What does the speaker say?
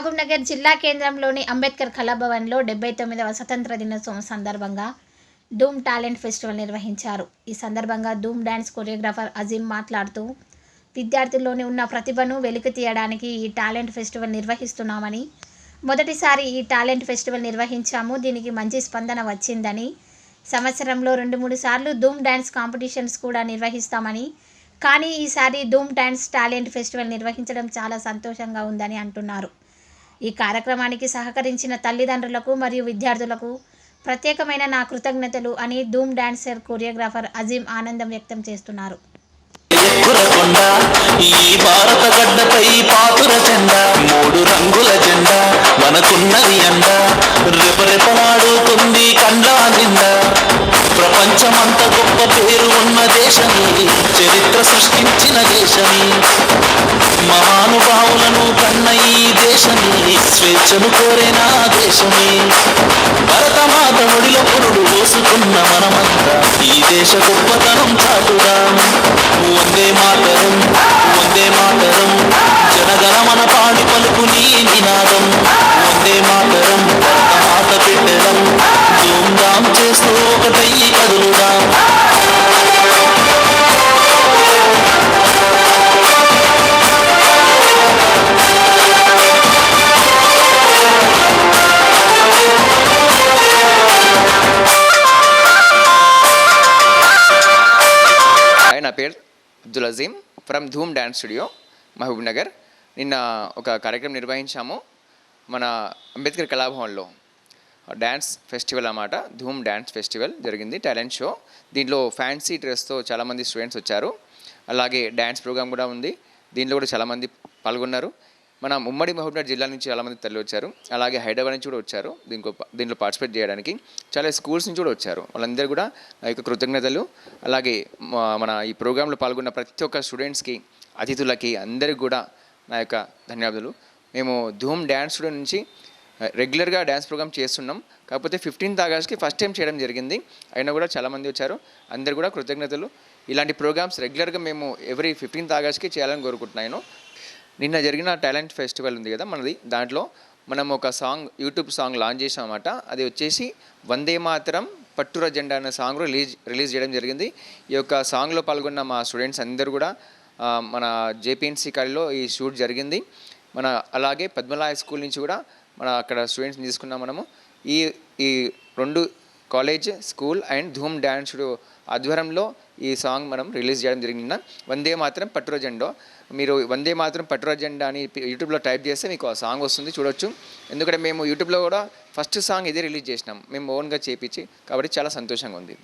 మహబూబ్నగర్ జిల్లా కేంద్రంలోని అంబేద్కర్ కళాభవన్లో 79వ స్వతంత్ర దినోత్సవం సందర్భంగా ధూమ్ టాలెంట్ ఫెస్టివల్ నిర్వహించారు. ఈ సందర్భంగా ధూమ్ డాన్స్ కొరియోగ్రాఫర్ అజీం మాట్లాడుతూ, విద్యార్థుల్లోని ఉన్న ప్రతిభను వెలికి తీయడానికి ఈ టాలెంట్ ఫెస్టివల్ నిర్వహిస్తున్నామని, మొదటిసారి ఈ టాలెంట్ ఫెస్టివల్ నిర్వహించాము, దీనికి మంచి స్పందన వచ్చిందని, సంవత్సరంలో 2-3 సార్లు ధూమ్ డాన్స్ కాంపిటీషన్స్ కూడా నిర్వహిస్తామని, కానీ ఈసారి ధూమ్ డాన్స్ టాలెంట్ ఫెస్టివల్ నిర్వహించడం చాలా సంతోషంగా ఉందని అంటున్నారు. ఈ కార్యక్రమానికి సహకరించిన తల్లిదండ్రులకు మరియు విద్యార్థులకు ప్రత్యేకమైన నా కృతజ్ఞతలు అని ధూమ్ డాన్సర్ కొరియోగ్రాఫర్ అజీం ఆనందం వ్యక్తం చేస్తున్నారు. ఈ భారత గడ్డపై పాతుర జెండా, 3 రంగుల జెండా మనకున్నది అండ, రెపరెపలాడుతుంది కండ్లా నిండా. ప్రపంచమంత గొప్ప పేరు ఉన్న దేశమే, చరిత్ర సృష్టించిన దేశమే, మహానుభావులను కన్న ఈ దేశమే, స్వేచ్ఛను కోరిన దేశమే. భరతమాత ఒడిలో పురుడు పోసుకున్న మనమంతా ఈ దేశ గొప్పతనం చాటుదాం. వందే మాతరం, వందే మాతరం, జనగణమన పాడి పలుకు నీ నినాదం. వందే మాతరం, భరతమాత పెట్టడం, ధూమ్ధాం చేస్తూ ఒకటయ్యి కదులుదాం. నా పేరు Abdul Azeem from Dhoom dance studio Mahabubnagar. నిన్న ఒక కార్యక్రమం నిర్వహించాము మన అంబేద్కర్ కళాభవన్లో. డ్యాన్స్ ఫెస్టివల్ అన్నమాట, ధూమ్ డ్యాన్స్ ఫెస్టివల్ జరిగింది, టాలెంట్ షో. దీంట్లో ఫ్యాన్సీ డ్రెస్తో చాలామంది స్టూడెంట్స్ వచ్చారు. అలాగే డ్యాన్స్ ప్రోగ్రామ్ కూడా ఉంది, దీంట్లో కూడా చాలామంది పాల్గొన్నారు. మన ఉమ్మడి మహబూబ్నగర్ జిల్లా నుంచి చాలామంది తల్లి వచ్చారు. అలాగే హైదరాబాద్ నుంచి కూడా వచ్చారు దీంట్లో పార్టిసిపేట్ చేయడానికి. చాలా స్కూల్స్ నుంచి కూడా వచ్చారు. వాళ్ళందరూ కూడా నా యొక్క కృతజ్ఞతలు. అలాగే మన ఈ ప్రోగ్రాంలో పాల్గొన్న ప్రతి ఒక్క స్టూడెంట్స్కి, అతిథులకి అందరికీ కూడా నా యొక్క ధన్యవాదాలు. మేము ధూమ్ డ్యాన్స్ స్టూడియో నుంచి రెగ్యులర్గా డ్యాన్స్ ప్రోగ్రామ్ చేస్తున్నాం. కాకపోతే 15th ఆగస్ట్కి ఫస్ట్ టైం చేయడం జరిగింది. అయినా కూడా చాలామంది వచ్చారు, అందరు కూడా కృతజ్ఞతలు. ఇలాంటి ప్రోగ్రామ్స్ రెగ్యులర్గా మేము ఎవ్రీ 15th ఆగస్ట్కి చేయాలని కోరుకుంటున్నాను. నిన్న జరిగిన టాలెంట్ ఫెస్టివల్ ఉంది కదా మనది, దాంట్లో మనం ఒక సాంగ్, యూట్యూబ్ సాంగ్ లాంచ్ చేసామన్నమాట. అది వచ్చేసి వందే మాతరం పట్టుర జెండా అనే సాంగ్ రిలీజ్ చేయడం జరిగింది. ఈ యొక్క సాంగ్లో పాల్గొన్న మా స్టూడెంట్స్ అందరూ కూడా మన జేపీఎన్సీ కాలేజ్లో ఈ షూట్ జరిగింది. అలాగే పద్మలాయ స్కూల్ నుంచి కూడా అక్కడ స్టూడెంట్స్ని తీసుకున్నాం మనము. ఈ 2 college, school and Dhoom dance studio ఆధ్వర్యంలో ఈ సాంగ్ మనం రిలీజ్ చేయడం జరిగింది. వందే మాత్రం పట్టుర జెండా, మీరు వందే మాత్రం పట్టుర జెండా అని యూట్యూబ్లో టైప్ చేస్తే మీకు ఆ సాంగ్ వస్తుంది, చూడొచ్చు. ఎందుకంటే మేము యూట్యూబ్లో కూడా ఫస్ట్ సాంగ్ ఇదే రిలీజ్ చేసినాం, మేము ఓన్గా చేపించి, కాబట్టి చాలా సంతోషంగా ఉంది.